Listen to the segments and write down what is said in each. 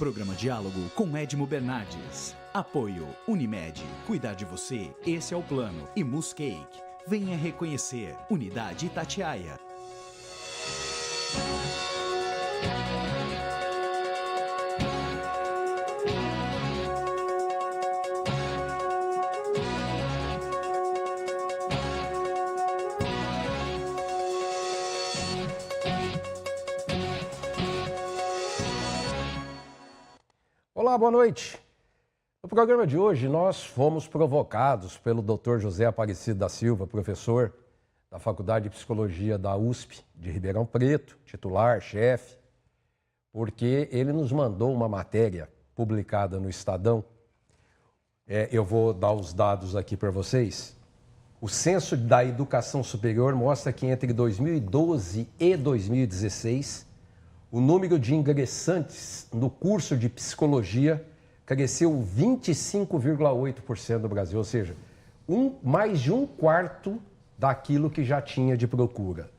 Programa Diálogo com Edmo Bernardes. Apoio Unimed. Cuidar de você, esse é o plano. E Muscake. Venha reconhecer. Unidade Itatiaia. Olá, boa noite. No programa de hoje, nós fomos provocados pelo Dr. José Aparecido da Silva, professor da Faculdade de Psicologia da USP de Ribeirão Preto, titular, chefe, porque ele nos mandou uma matéria publicada no Estadão. Eu vou dar os dados aqui para vocês. O Censo da Educação Superior mostra que entre 2012 e 2016, o número de ingressantes no curso de psicologia cresceu 25,8% no Brasil, ou seja, mais de um quarto daquilo que já tinha de procura.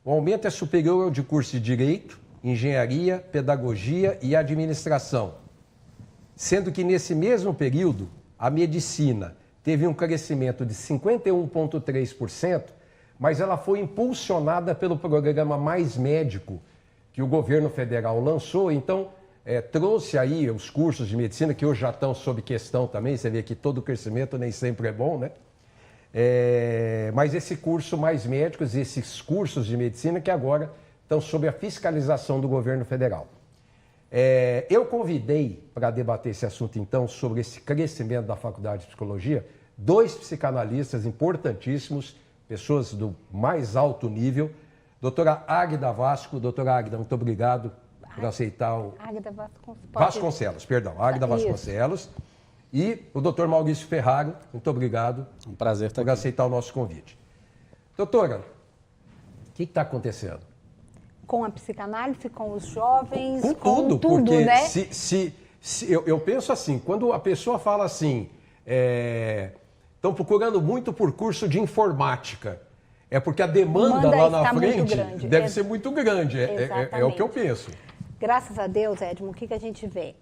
O aumento é superior ao de curso de Direito, Engenharia, Pedagogia e Administração, sendo que nesse mesmo período, a Medicina teve um crescimento de 51,3%, mas ela foi impulsionada pelo programa Mais Médico, que o governo federal lançou, então trouxe aí os cursos de medicina, que hoje já estão sob questão também, você vê que todo crescimento nem sempre é bom, né? Mas esse curso Mais Médicos, esses cursos de medicina que agora estão sob a fiscalização do governo federal. Eu convidei para debater esse assunto, então, sobre esse crescimento da Faculdade de Psicologia, dois psicanalistas importantíssimos, pessoas do mais alto nível. Doutora Águida Vasco. Doutora Águida, muito obrigado por aceitar o... Águida Vasconcelos, perdão. Águida Vasconcelos. E o doutor Maurício Ferraro, muito obrigado. Um prazer estar por aqui. Aceitar o nosso convite. Doutora, o que está acontecendo? Com a psicanálise, com os jovens, com tudo, porque né? Eu penso assim, quando a pessoa fala assim, estão procurando muito por curso de informática, é porque a demanda lá na frente deve ser muito grande. É o que eu penso. Graças a Deus, Edmo, o que a gente vê?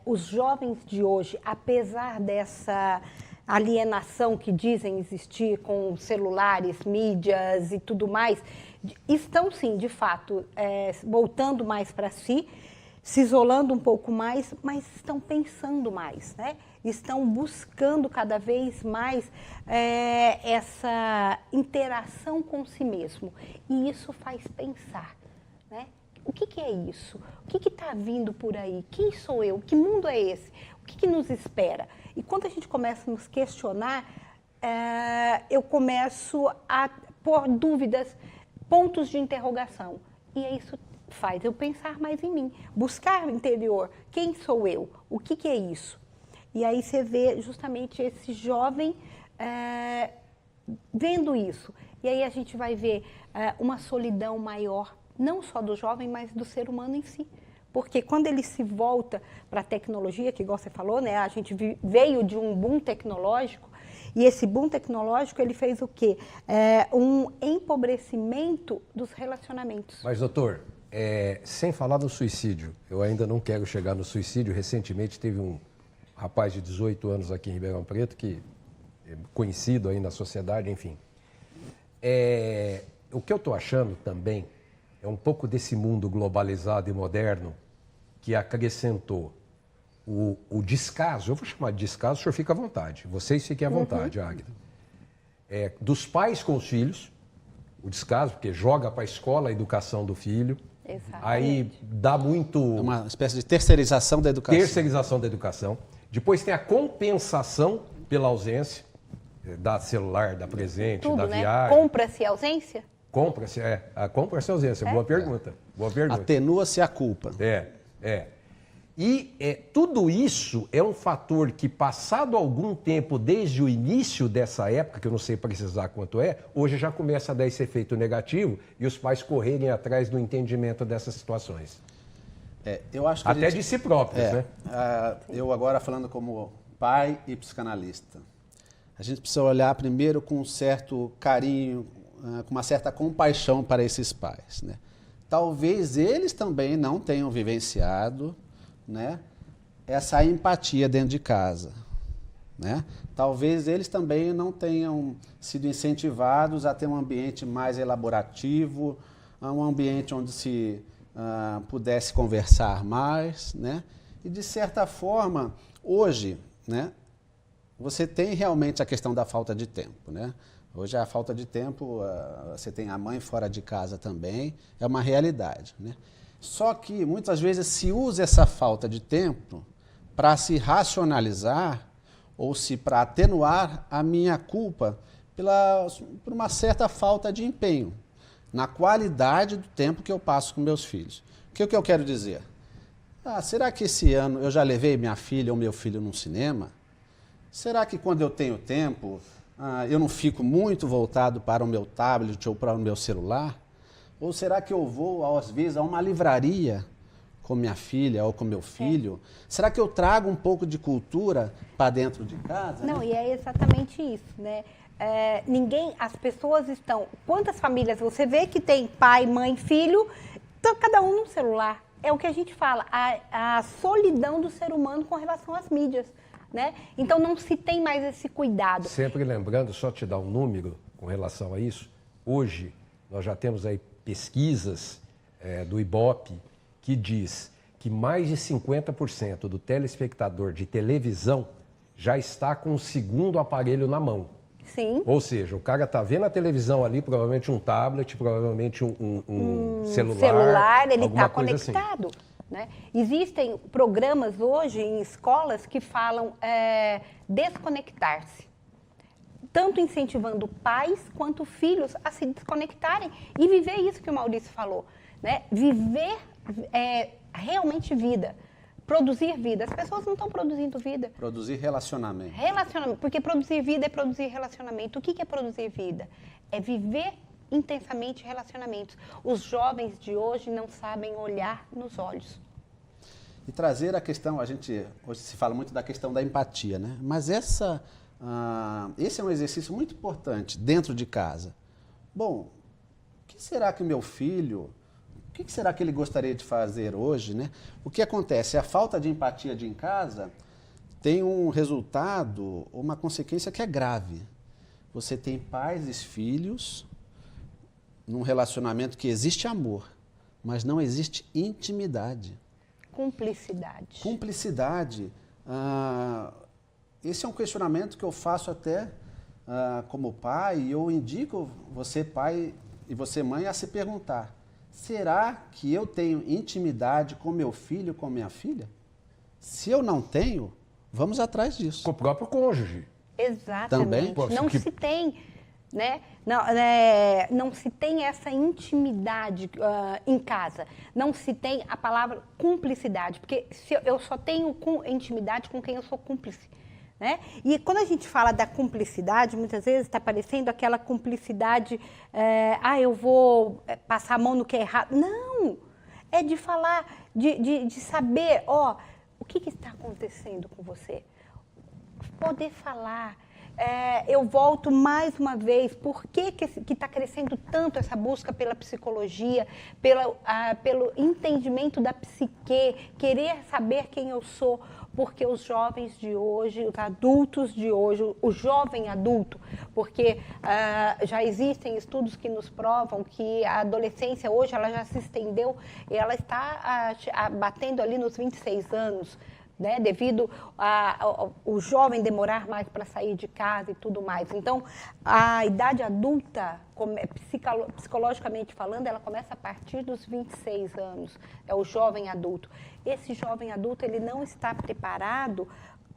Os jovens de hoje, apesar dessa alienação que dizem existir com celulares, mídias e tudo mais, estão sim, de fato, voltando mais para si, se isolando um pouco mais, mas estão pensando mais, né? Estão buscando cada vez mais essa interação com si mesmo. E isso faz pensar, né? O que é isso? O que está vindo por aí? Quem sou eu? Que mundo é esse? O que nos espera? E quando a gente começa a nos questionar, eu começo a pôr dúvidas, pontos de interrogação. E isso faz eu pensar mais em mim, buscar o interior. Quem sou eu? O que é isso? E aí você vê justamente esse jovem vendo isso. E aí a gente vai ver uma solidão maior, não só do jovem, mas do ser humano em si. Porque quando ele se volta para a tecnologia, que igual você falou, né, a gente veio de um boom tecnológico, e esse boom tecnológico ele fez o quê? Um empobrecimento dos relacionamentos. Mas, doutor, sem falar do suicídio, eu ainda não quero chegar no suicídio. Recentemente teve um rapaz de 18 anos aqui em Ribeirão Preto, que é conhecido aí na sociedade, enfim. O que eu estou achando também é um pouco desse mundo globalizado e moderno que acrescentou o descaso. Eu vou chamar de descaso, o senhor fica à vontade. Vocês fiquem à vontade, Águida. Dos pais com os filhos, o descaso, porque joga para a escola a educação do filho. Exatamente. Aí dá muito... É uma espécie de terceirização da educação. Terceirização da educação. Depois tem a compensação pela ausência, da celular, da presente, tudo, da né? viagem. Compra-se a ausência? Compra-se a ausência. Boa pergunta. Boa pergunta. Atenua-se a culpa. E tudo isso é um fator que, passado algum tempo, desde o início dessa época, que eu não sei precisar quanto hoje já começa a dar esse efeito negativo e os pais correrem atrás do entendimento dessas situações. Eu acho que até de si próprios, né? Eu agora falando como pai e psicanalista, a gente precisa olhar primeiro com um certo carinho, com uma certa compaixão para esses pais, né? Talvez eles também não tenham vivenciado né, essa empatia dentro de casa, né? Talvez eles também não tenham sido incentivados a ter um ambiente mais elaborativo, um ambiente onde se pudesse conversar mais, né? E de certa forma, hoje, né, você tem realmente a questão da falta de tempo, né? Hoje a falta de tempo, você tem a mãe fora de casa também, é uma realidade, né? Só que muitas vezes se usa essa falta de tempo para se racionalizar ou se para atenuar a minha culpa por uma certa falta de empenho na qualidade do tempo que eu passo com meus filhos. O que eu quero dizer? Será que esse ano eu já levei minha filha ou meu filho num cinema? Será que quando eu tenho tempo, eu não fico muito voltado para o meu tablet ou para o meu celular? Ou será que eu vou, às vezes, a uma livraria com minha filha ou com meu filho? Será que eu trago um pouco de cultura para dentro de casa? Não, né? e é exatamente isso, né? As pessoas estão... Quantas famílias você vê que tem pai, mãe, filho, então cada um no celular? É o que a gente fala, a solidão do ser humano com relação às mídias, né? Então não se tem mais esse cuidado. Sempre lembrando, só te dar um número com relação a isso, hoje nós já temos aí pesquisas do Ibope que diz que mais de 50% do telespectador de televisão já está com o segundo aparelho na mão. Sim. Ou seja, o cara está vendo a televisão ali, provavelmente um tablet, provavelmente um celular. Ele está assim. conectado. Né? Existem programas hoje em escolas que falam desconectar-se. Tanto incentivando pais quanto filhos a se desconectarem e viver isso que o Maurício falou. Né? Viver realmente vida. Produzir vida. As pessoas não estão produzindo vida. Produzir relacionamento. Relacionamento. Porque produzir vida é produzir relacionamento. O que é produzir vida? É viver intensamente relacionamentos. Os jovens de hoje não sabem olhar nos olhos. E trazer a questão, hoje se fala muito da questão da empatia, né? Mas esse é um exercício muito importante dentro de casa. Bom, o que será que meu filho... O que será que ele gostaria de fazer hoje, né? O que acontece? A falta de empatia em casa tem um resultado, uma consequência que é grave. Você tem pais e filhos num relacionamento que existe amor, mas não existe intimidade. Cumplicidade. Cumplicidade. Esse é um questionamento que eu faço até como pai, e eu indico você, pai, e você, mãe, a se perguntar: será que eu tenho intimidade com meu filho, com minha filha? Se eu não tenho, vamos atrás disso. Com o próprio cônjuge. Exatamente. Também? Não se tem, né? Não se tem essa intimidade em casa. Não se tem a palavra cumplicidade, porque eu só tenho intimidade com quem eu sou cúmplice. Né? E quando a gente fala da cumplicidade, muitas vezes está parecendo aquela cumplicidade, eu vou passar a mão no que é errado. Não! É de falar, de saber, o que está acontecendo com você. Poder falar. Eu volto mais uma vez, por que está crescendo tanto essa busca pela psicologia, pelo entendimento da psique, querer saber quem eu sou? Porque os jovens de hoje, os adultos de hoje, o jovem adulto, porque já existem estudos que nos provam que a adolescência hoje ela já se estendeu e ela está batendo ali nos 26 anos, né, devido ao jovem demorar mais para sair de casa e tudo mais. Então, a idade adulta, psicologicamente falando, ela começa a partir dos 26 anos, é o jovem adulto. Esse jovem adulto, ele não está preparado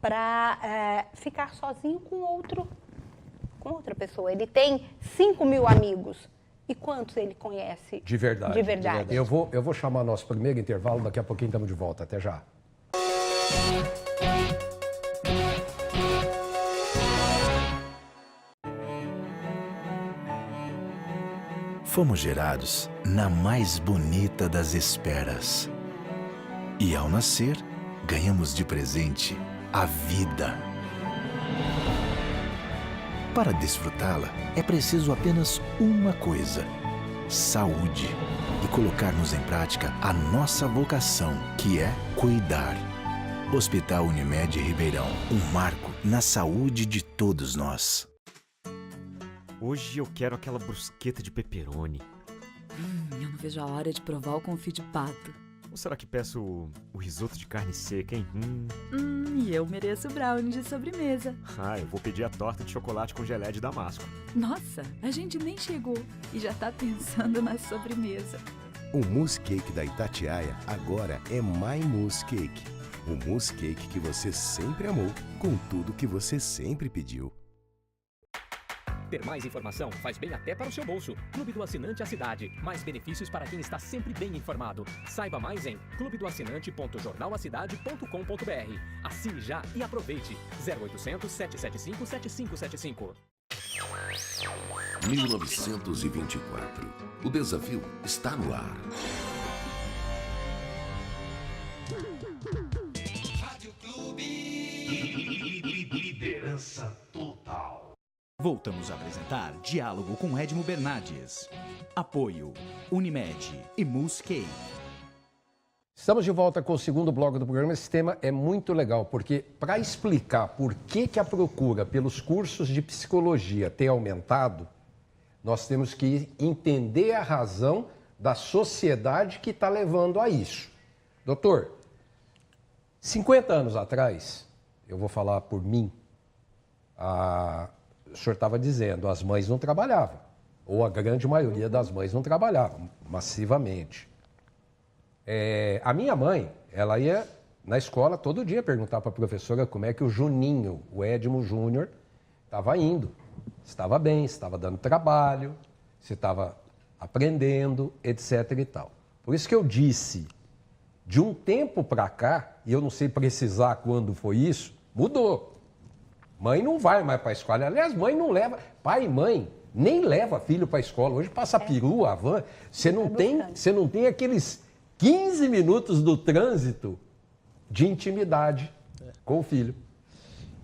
para ficar sozinho com outra pessoa. Ele tem 5.000 amigos. E quantos ele conhece de verdade? De verdade. Eu vou chamar nosso primeiro intervalo, daqui a pouquinho estamos de volta. Até já. Fomos gerados na mais bonita das esperas. E ao nascer, ganhamos de presente a vida. Para desfrutá-la, é preciso apenas uma coisa: saúde. E colocarmos em prática a nossa vocação, que é cuidar. Hospital Unimed Ribeirão, um marco na saúde de todos nós. Hoje eu quero aquela brusqueta de pepperoni. Eu não vejo a hora de provar o confit de pato. Ou será que peço o risoto de carne seca, hein? E eu mereço brownie de sobremesa. Eu vou pedir a torta de chocolate com geleia de damasco. Nossa, a gente nem chegou e já tá pensando na sobremesa. O mousse cake da Itatiaia agora é My Mousse Cake. O mousse cake que você sempre amou, com tudo que você sempre pediu. Ter mais informação faz bem até para o seu bolso. Clube do Assinante à Cidade. Mais benefícios para quem está sempre bem informado. Saiba mais em clubedoassinante.jornalacidade.com.br. Assine já e aproveite. 0800 775 7575. 1924. O desafio está no ar. Rádio Clube. Liderança total. Voltamos a apresentar Diálogo com Edmo Bernardes. Apoio Unimed e Muscake. Estamos de volta com o segundo bloco do programa. Esse tema é muito legal, porque para explicar por que a procura pelos cursos de psicologia tem aumentado, nós temos que entender a razão da sociedade que está levando a isso. Doutor, 50 anos atrás, eu vou falar por mim, o senhor estava dizendo, as mães não trabalhavam, ou a grande maioria das mães não trabalhavam, massivamente. A minha mãe, ela ia na escola todo dia perguntar para a professora como é que o Juninho, o Edmo Júnior, estava indo. Se estava bem, se estava dando trabalho, se estava aprendendo, etc. e tal. Por isso que eu disse, de um tempo para cá, e eu não sei precisar quando foi isso, mudou. Mãe não vai mais para a escola. Aliás, mãe não leva, pai e mãe nem leva filho para a escola. Hoje passa perua, van. Você não tem aqueles 15 minutos do trânsito de intimidade com o filho.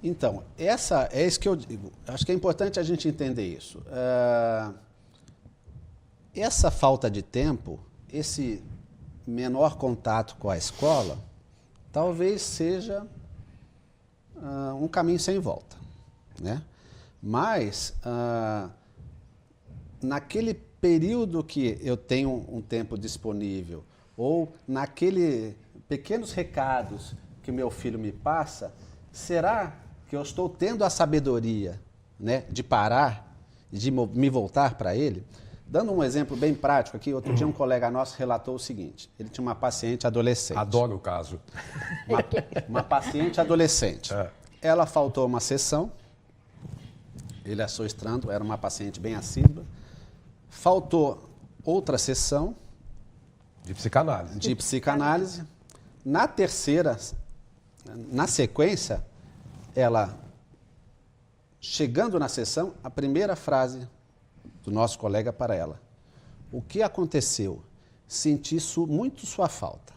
Então, é isso que eu digo. Acho que é importante a gente entender isso. Essa falta de tempo, esse menor contato com a escola, talvez seja um caminho sem volta, né? Mas, naquele período que eu tenho um tempo disponível, ou naquele pequenos recados que meu filho me passa, será que eu estou tendo a sabedoria, né, de parar e de me voltar para ele? Dando um exemplo bem prático aqui, outro dia um colega nosso relatou o seguinte, ele tinha uma paciente adolescente. Adoro o caso. Uma paciente adolescente. Ela faltou uma sessão, ele achou estranho, era uma paciente bem assídua. Faltou outra sessão. De psicanálise. De psicanálise. Na terceira, na sequência, ela, chegando na sessão, a primeira frase do nosso colega para ela: o que aconteceu? Senti muito sua falta.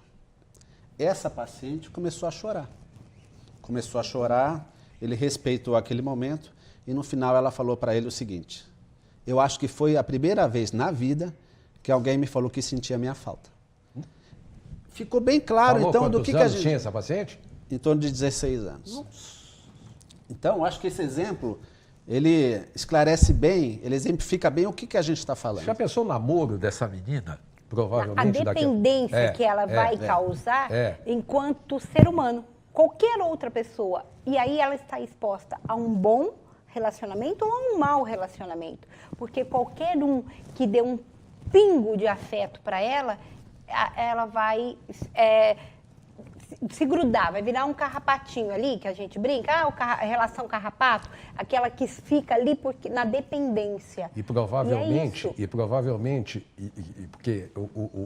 Essa paciente começou a chorar. Começou a chorar, ele respeitou aquele momento e no final ela falou para ele o seguinte: eu acho que foi a primeira vez na vida que alguém me falou que sentia a minha falta. Ficou bem claro, então, do que a gente... tinha essa paciente? Em torno de 16 anos. Nossa. Então, acho que esse exemplo, ele esclarece bem, ele exemplifica bem o que a gente está falando. Você já pensou o namoro dessa menina? Provavelmente. A dependência que ela vai causar enquanto ser humano. Qualquer outra pessoa. E aí ela está exposta a um bom relacionamento ou a um mau relacionamento. Porque qualquer um que dê um pingo de afeto para ela vai se grudar, vai virar um carrapatinho ali, que a gente brinca, a relação carrapato, aquela que fica ali na dependência. E provavelmente, porque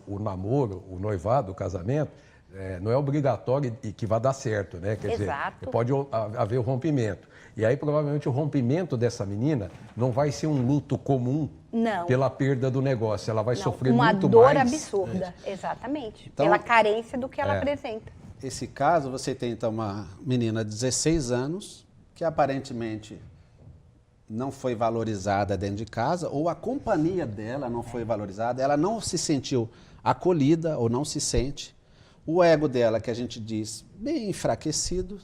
o namoro, o noivado, o casamento, não é obrigatório e que vai dar certo, né? Quer dizer, pode haver o rompimento. E aí, provavelmente, o rompimento dessa menina não vai ser um luto comum pela perda do negócio. Ela vai sofrer muito mais. Uma dor absurda, exatamente. Então, pela carência do que ela apresenta. Esse caso, você tem, então, uma menina de 16 anos que, aparentemente, não foi valorizada dentro de casa, ou a companhia dela não foi valorizada, ela não se sentiu acolhida ou não se sente. o ego dela, que a gente diz, bem enfraquecido,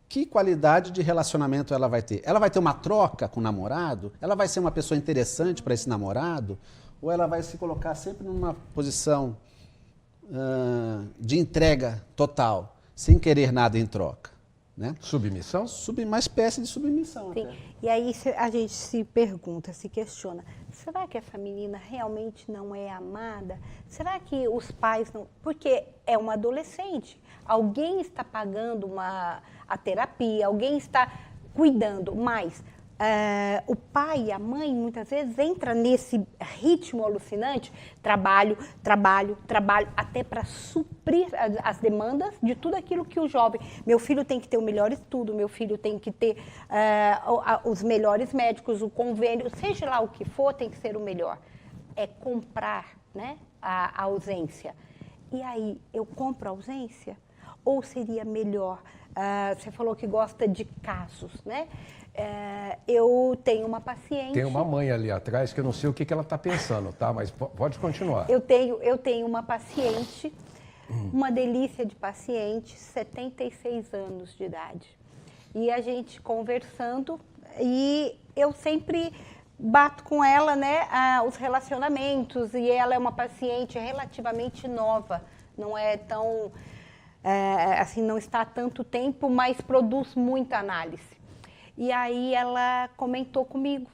que qualidade de relacionamento ela vai ter? Ela vai ter uma troca com o namorado? Ela vai ser uma pessoa interessante para esse namorado? Ou ela vai se colocar sempre numa posição de entrega total, sem querer nada em troca? Né? Submissão? Uma espécie de submissão. Sim. Até. E aí a gente se pergunta, se questiona, será que essa menina realmente não é amada? Será que os pais não... Porque é uma adolescente, alguém está pagando a terapia, alguém está cuidando, mas o pai e a mãe muitas vezes entram nesse ritmo alucinante, trabalho, até para suprir as demandas de tudo aquilo que o jovem... Meu filho tem que ter o melhor estudo, meu filho tem que ter os melhores médicos, o convênio, seja lá o que for, tem que ser o melhor. É comprar, né, a ausência. E aí, eu compro a ausência? Ou seria melhor... você falou que gosta de casos, né? Eu tenho uma paciente... Tem uma mãe ali atrás que eu não sei o que ela está pensando, tá? Mas pode continuar. Eu tenho uma paciente, uma delícia de paciente, 76 anos de idade. E a gente conversando, e eu sempre bato com ela, né, os relacionamentos, e ela é uma paciente relativamente nova, não é tão... assim, não está há tanto tempo, mas produz muita análise. E aí ela comentou comigo,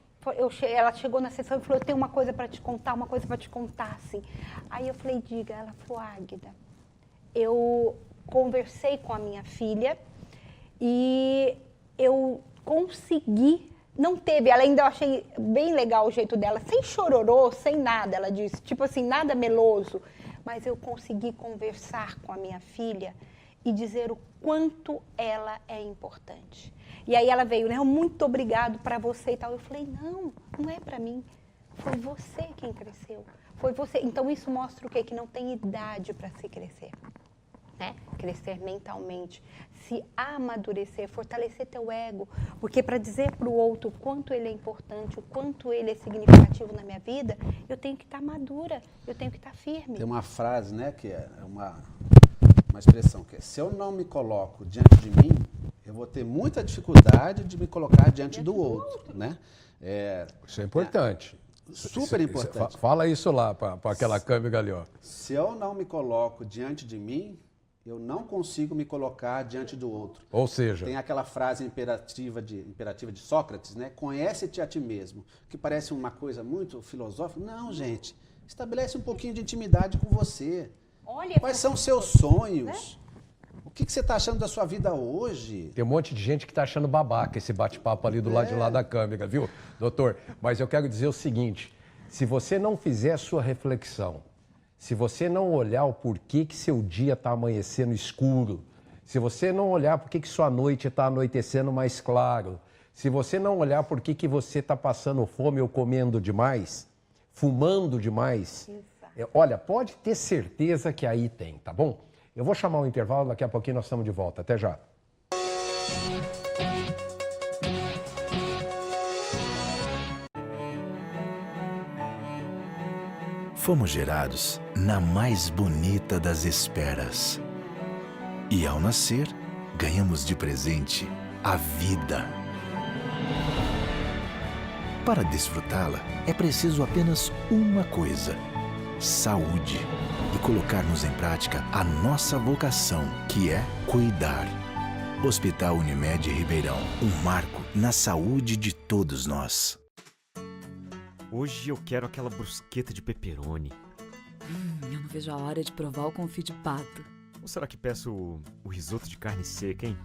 ela chegou na sessão e falou, eu tenho uma coisa para te contar, assim. Aí eu falei, diga. Ela falou, Águida, eu conversei com a minha filha e eu consegui, não teve, ela ainda, eu achei bem legal o jeito dela, sem chororô, sem nada, ela disse, tipo assim, nada meloso, mas eu consegui conversar com a minha filha e dizer o quanto ela é importante. E aí ela veio, né, muito obrigado para você e tal. Eu falei, não é para mim, foi você quem cresceu, foi você. Então isso mostra o quê? Que não tem idade para se crescer, né? Crescer mentalmente, se amadurecer, fortalecer teu ego, porque para dizer para o outro o quanto ele é importante, o quanto ele é significativo na minha vida, eu tenho que estar madura, eu tenho que estar firme. Tem uma frase, né, que é uma expressão, que é, se eu não me coloco diante de mim, eu vou ter muita dificuldade de me colocar diante do outro, né? Isso é importante. Super importante. Fala isso lá para aquela câmera ali, ó. Se eu não me coloco diante de mim, eu não consigo me colocar diante do outro. Ou seja... Tem aquela frase imperativa de Sócrates, né? Conhece-te a ti mesmo, que parece uma coisa muito filosófica. Não, gente. Estabelece um pouquinho de intimidade com você. Olha, quais são os seus sonhos? Né? O que você está achando da sua vida hoje? Tem um monte de gente que está achando babaca esse bate-papo ali do lado de lá da câmera, viu, doutor? Mas eu quero dizer o seguinte, se você não fizer a sua reflexão, se você não olhar o porquê que seu dia está amanhecendo escuro, se você não olhar porquê que sua noite está anoitecendo mais claro, se você não olhar porquê que você está passando fome ou comendo demais, fumando demais, olha, pode ter certeza que aí tem, tá bom? Eu vou chamar um intervalo, daqui a pouquinho nós estamos de volta. Até já. Fomos gerados na mais bonita das esperas. E ao nascer, ganhamos de presente a vida. Para desfrutá-la, é preciso apenas uma coisa: saúde. E colocarmos em prática a nossa vocação, que é cuidar. Hospital Unimed Ribeirão, um marco na saúde de todos nós. Hoje eu quero aquela brusqueta de pepperoni. Eu não vejo a hora de provar o confit de pato. Ou será que peço o risoto de carne seca, hein?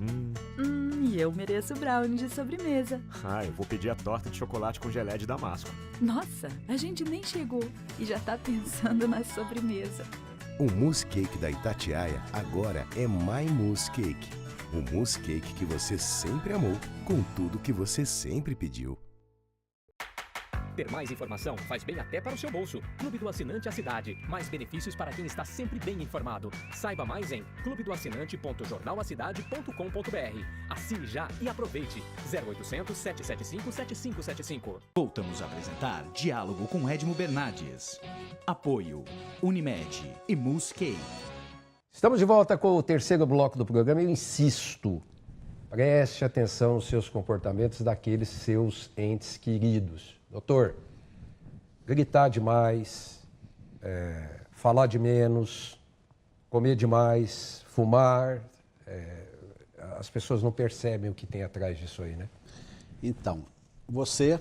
E eu mereço brownie de sobremesa. Eu vou pedir a torta de chocolate com geleia de damasco. Nossa, a gente nem chegou e já tá pensando na sobremesa. O mousse cake da Itatiaia agora é My Mousse Cake. O mousse cake que você sempre amou, com tudo que você sempre pediu. Ter mais informação faz bem até para o seu bolso. Clube do Assinante à Cidade. Mais benefícios para quem está sempre bem informado. Saiba mais em clubedoassinante.jornalacidade.com.br. Assine já e aproveite. 0800 775 7575. Voltamos a apresentar Diálogo com Edmo Bernardes. Apoio Unimed e Muscake. Estamos de volta com o terceiro bloco do programa. Eu insisto, preste atenção nos seus comportamentos daqueles seus entes queridos. Doutor, gritar demais, falar de menos, comer demais, fumar, as pessoas não percebem o que tem atrás disso aí, né? Então, você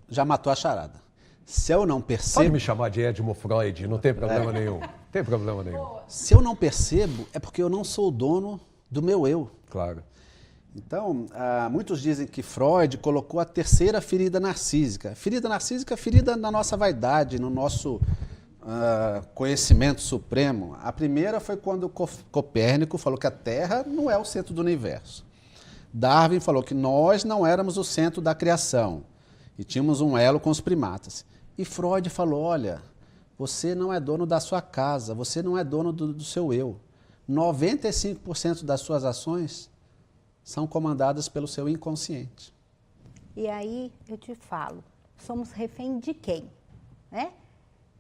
já matou a charada. Se eu não percebo... Pode me chamar de Edmo Freud, não tem problema nenhum. Não tem problema nenhum. Se eu não percebo, é porque eu não sou o dono do meu eu. Claro. Então, muitos dizem que Freud colocou a terceira ferida narcísica. Ferida narcísica é ferida na nossa vaidade, no nosso conhecimento supremo. A primeira foi quando Copérnico falou que a Terra não é o centro do universo. Darwin falou que nós não éramos o centro da criação e tínhamos um elo com os primatas. E Freud falou, olha, você não é dono da sua casa, você não é dono do seu eu. 95% das suas ações são comandadas pelo seu inconsciente. E aí eu te falo, somos refém de quem? Né?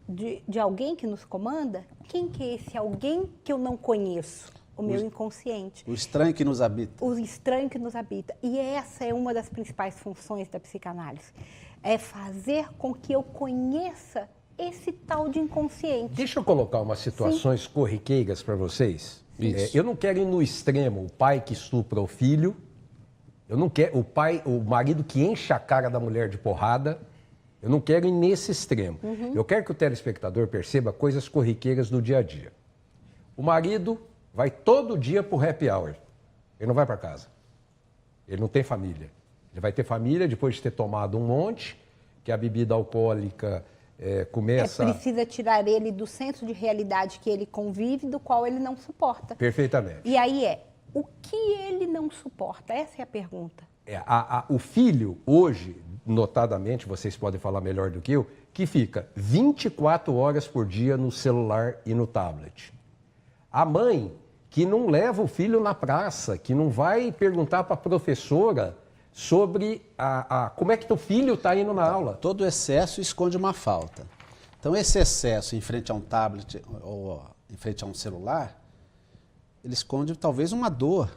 De alguém que nos comanda? Quem que é esse alguém que eu não conheço? O meu inconsciente. O estranho que nos habita. O estranho que nos habita. E essa é uma das principais funções da psicanálise. É fazer com que eu conheça esse tal de inconsciente. Deixa eu colocar umas situações corriqueiras para vocês. Eu não quero ir no extremo, o pai que estupra o filho, eu não quero o marido que enche a cara da mulher de porrada, eu não quero ir nesse extremo. Eu quero que o telespectador perceba coisas corriqueiras do dia a dia. O marido vai todo dia pro happy hour, ele não vai para casa, ele não tem família. Ele vai ter família depois de ter tomado um monte, que a bebida alcoólica começa... precisa tirar ele do senso de realidade que ele convive, do qual ele não suporta. Perfeitamente. E aí o que ele não suporta? Essa é a pergunta. O filho, hoje, notadamente, vocês podem falar melhor do que eu, que fica 24 horas por dia no celular e no tablet. A mãe que não leva o filho na praça, que não vai perguntar para a professora sobre como é que teu filho está indo na aula. Todo excesso esconde uma falta. Então, esse excesso em frente a um tablet ou em frente a um celular, ele esconde talvez uma dor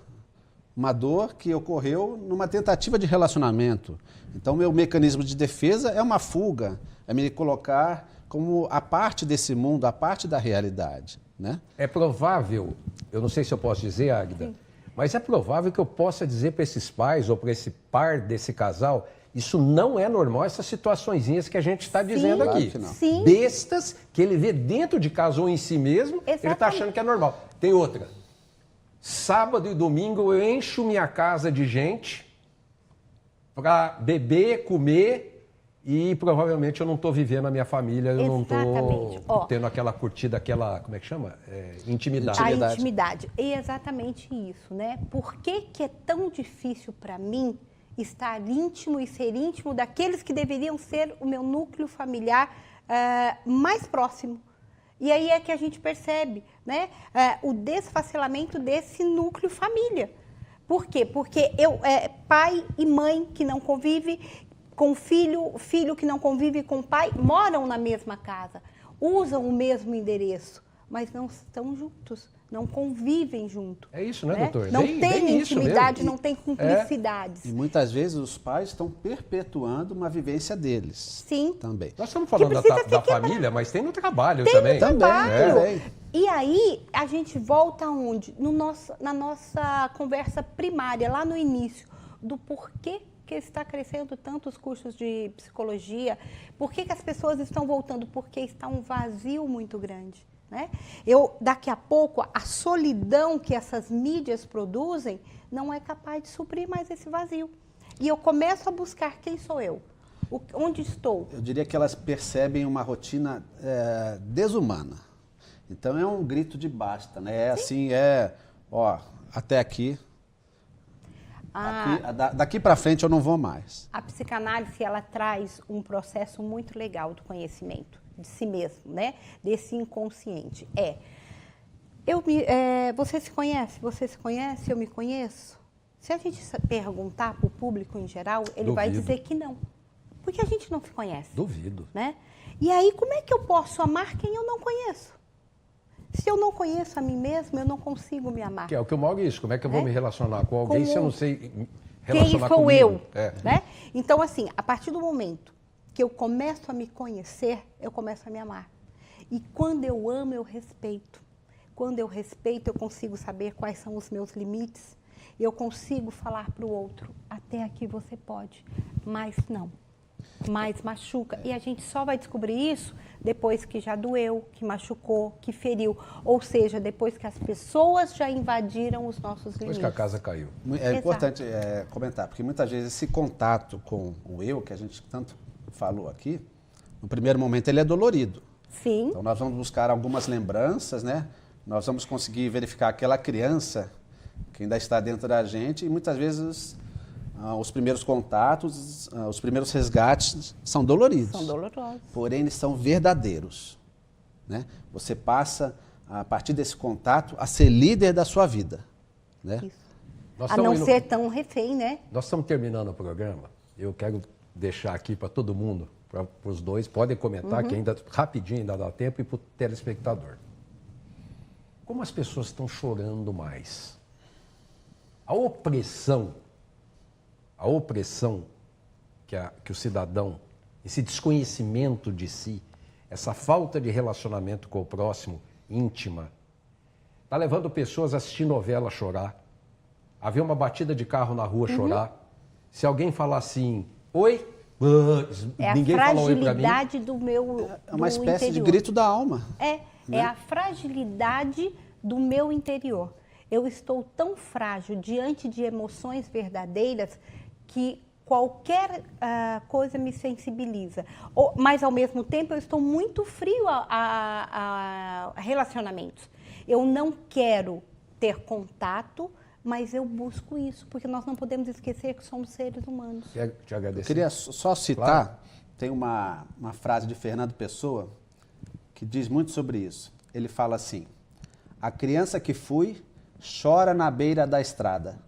que ocorreu numa tentativa de relacionamento. Então, meu mecanismo de defesa é uma fuga, é me colocar como a parte desse mundo, a parte da realidade, né? É provável, eu não sei se eu posso dizer, Águida, mas é provável que eu possa dizer para esses pais ou para esse par desse casal, isso não é normal, essas situaçõezinhas que a gente está dizendo aqui. Claro que não. Sim. Bestas que ele vê dentro de casa ou em si mesmo, ele está achando que é normal. Tem outra. Sábado e domingo eu encho minha casa de gente para beber, comer e provavelmente eu não estou vivendo a minha família, eu não estou tendo aquela curtida, aquela, como é que chama? Intimidade. A intimidade. É exatamente isso, né? Por que é tão difícil para mim estar íntimo e ser íntimo daqueles que deveriam ser o meu núcleo familiar mais próximo? E aí é que a gente percebe, né, o desfacelamento desse núcleo família. Por quê? Porque pai e mãe que não convivem com filho que não convive com o pai, moram na mesma casa, usam o mesmo endereço, mas não estão juntos, não convivem junto. É isso, né, doutor? Não tem intimidade, não tem cumplicidades. E muitas vezes os pais estão perpetuando uma vivência deles. Sim. Também. Nós estamos falando da família, mas tem no trabalho também. Tem no trabalho. Também. E aí a gente volta aonde? Na nossa conversa primária, lá no início, do porquê que está crescendo tanto os cursos de psicologia, por que as pessoas estão voltando? Porque está um vazio muito grande. Né? Daqui a pouco, a solidão que essas mídias produzem não é capaz de suprir mais esse vazio. E eu começo a buscar quem sou eu, onde estou. Eu diria que elas percebem uma rotina desumana. Então é um grito de basta, né? Até aqui. Daqui para frente eu não vou mais. A psicanálise, ela traz um processo muito legal do conhecimento de si mesmo, né? Desse inconsciente. Você se conhece? Você se conhece? Eu me conheço? Se a gente perguntar para o público em geral, ele vai dizer que não. Porque a gente não se conhece. Duvido. Né? E aí, como é que eu posso amar quem eu não conheço? Se eu não conheço a mim mesmo, eu não consigo me amar. Que é o que eu moro isso. Como é que eu vou me relacionar com alguém se eu não sei relacionar quem sou comigo? eu? Né? Então, assim, a partir do momento que eu começo a me conhecer, eu começo a me amar. E quando eu amo, eu respeito. Quando eu respeito, eu consigo saber quais são os meus limites. Eu consigo falar para o outro, até aqui você pode, mas não. Mas machuca. E a gente só vai descobrir isso depois que já doeu, que machucou, que feriu. Ou seja, depois que as pessoas já invadiram os nossos limites. Depois que a casa caiu. É importante comentar, porque muitas vezes esse contato com o eu, que a gente tanto falou aqui, no primeiro momento ele é dolorido. Sim. Então nós vamos buscar algumas lembranças, né? Nós vamos conseguir verificar aquela criança que ainda está dentro da gente e muitas vezes os primeiros contatos, os primeiros resgates são doloridos. São dolorosos. Porém, eles são verdadeiros. Né? Você passa, a partir desse contato, a ser líder da sua vida. Né? Isso. A não ser tão refém, né? Nós estamos terminando o programa. Eu quero deixar aqui para todo mundo, para os dois, podem comentar, que ainda rapidinho ainda dá tempo, e para o telespectador. Como as pessoas estão chorando mais? A opressão que o cidadão, esse desconhecimento de si, essa falta de relacionamento com o próximo, íntima, está levando pessoas a assistir novela a chorar, a ver uma batida de carro na rua chorar. Se alguém falar assim, oi, ninguém fala oi pra mim. É a fragilidade do meu É uma espécie interior. de grito da alma. É a fragilidade do meu interior. Eu estou tão frágil diante de emoções verdadeiras que qualquer coisa me sensibiliza. Mas, ao mesmo tempo, eu estou muito frio a relacionamentos. Eu não quero ter contato, mas eu busco isso, porque nós não podemos esquecer que somos seres humanos. Te agradecer. Eu queria só citar, tem uma frase de Fernando Pessoa que diz muito sobre isso. Ele fala assim: a criança que fui chora na beira da estrada.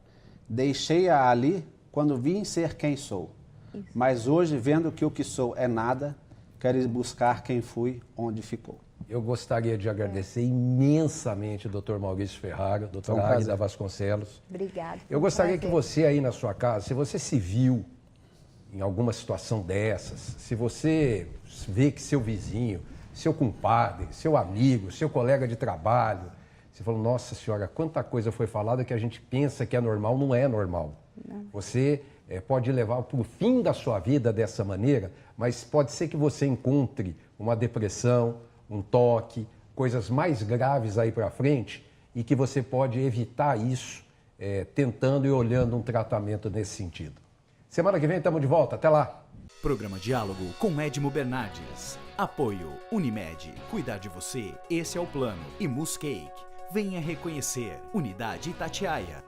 Deixei-a ali quando vim ser quem sou. Isso. Mas hoje, vendo que o que sou é nada, quero ir buscar quem fui, onde ficou. Eu gostaria de agradecer imensamente o Dr. Maurício Ferrara, Dr. Águida Vasconcelos. Obrigada. Eu gostaria que você aí na sua casa, se você se viu em alguma situação dessas, se você vê que seu vizinho, seu compadre, seu amigo, seu colega de trabalho, você falou, nossa senhora, quanta coisa foi falada que a gente pensa que é normal, não é normal. Não. Você pode levar para o fim da sua vida dessa maneira, mas pode ser que você encontre uma depressão, um toque, coisas mais graves aí para frente e que você pode evitar isso tentando e olhando um tratamento nesse sentido. Semana que vem estamos de volta, até lá! Programa Diálogo com Edmo Bernardes. Apoio Unimed. Cuidar de você, esse é o plano. E Muscake. Venha reconhecer. Unidade Itatiaia.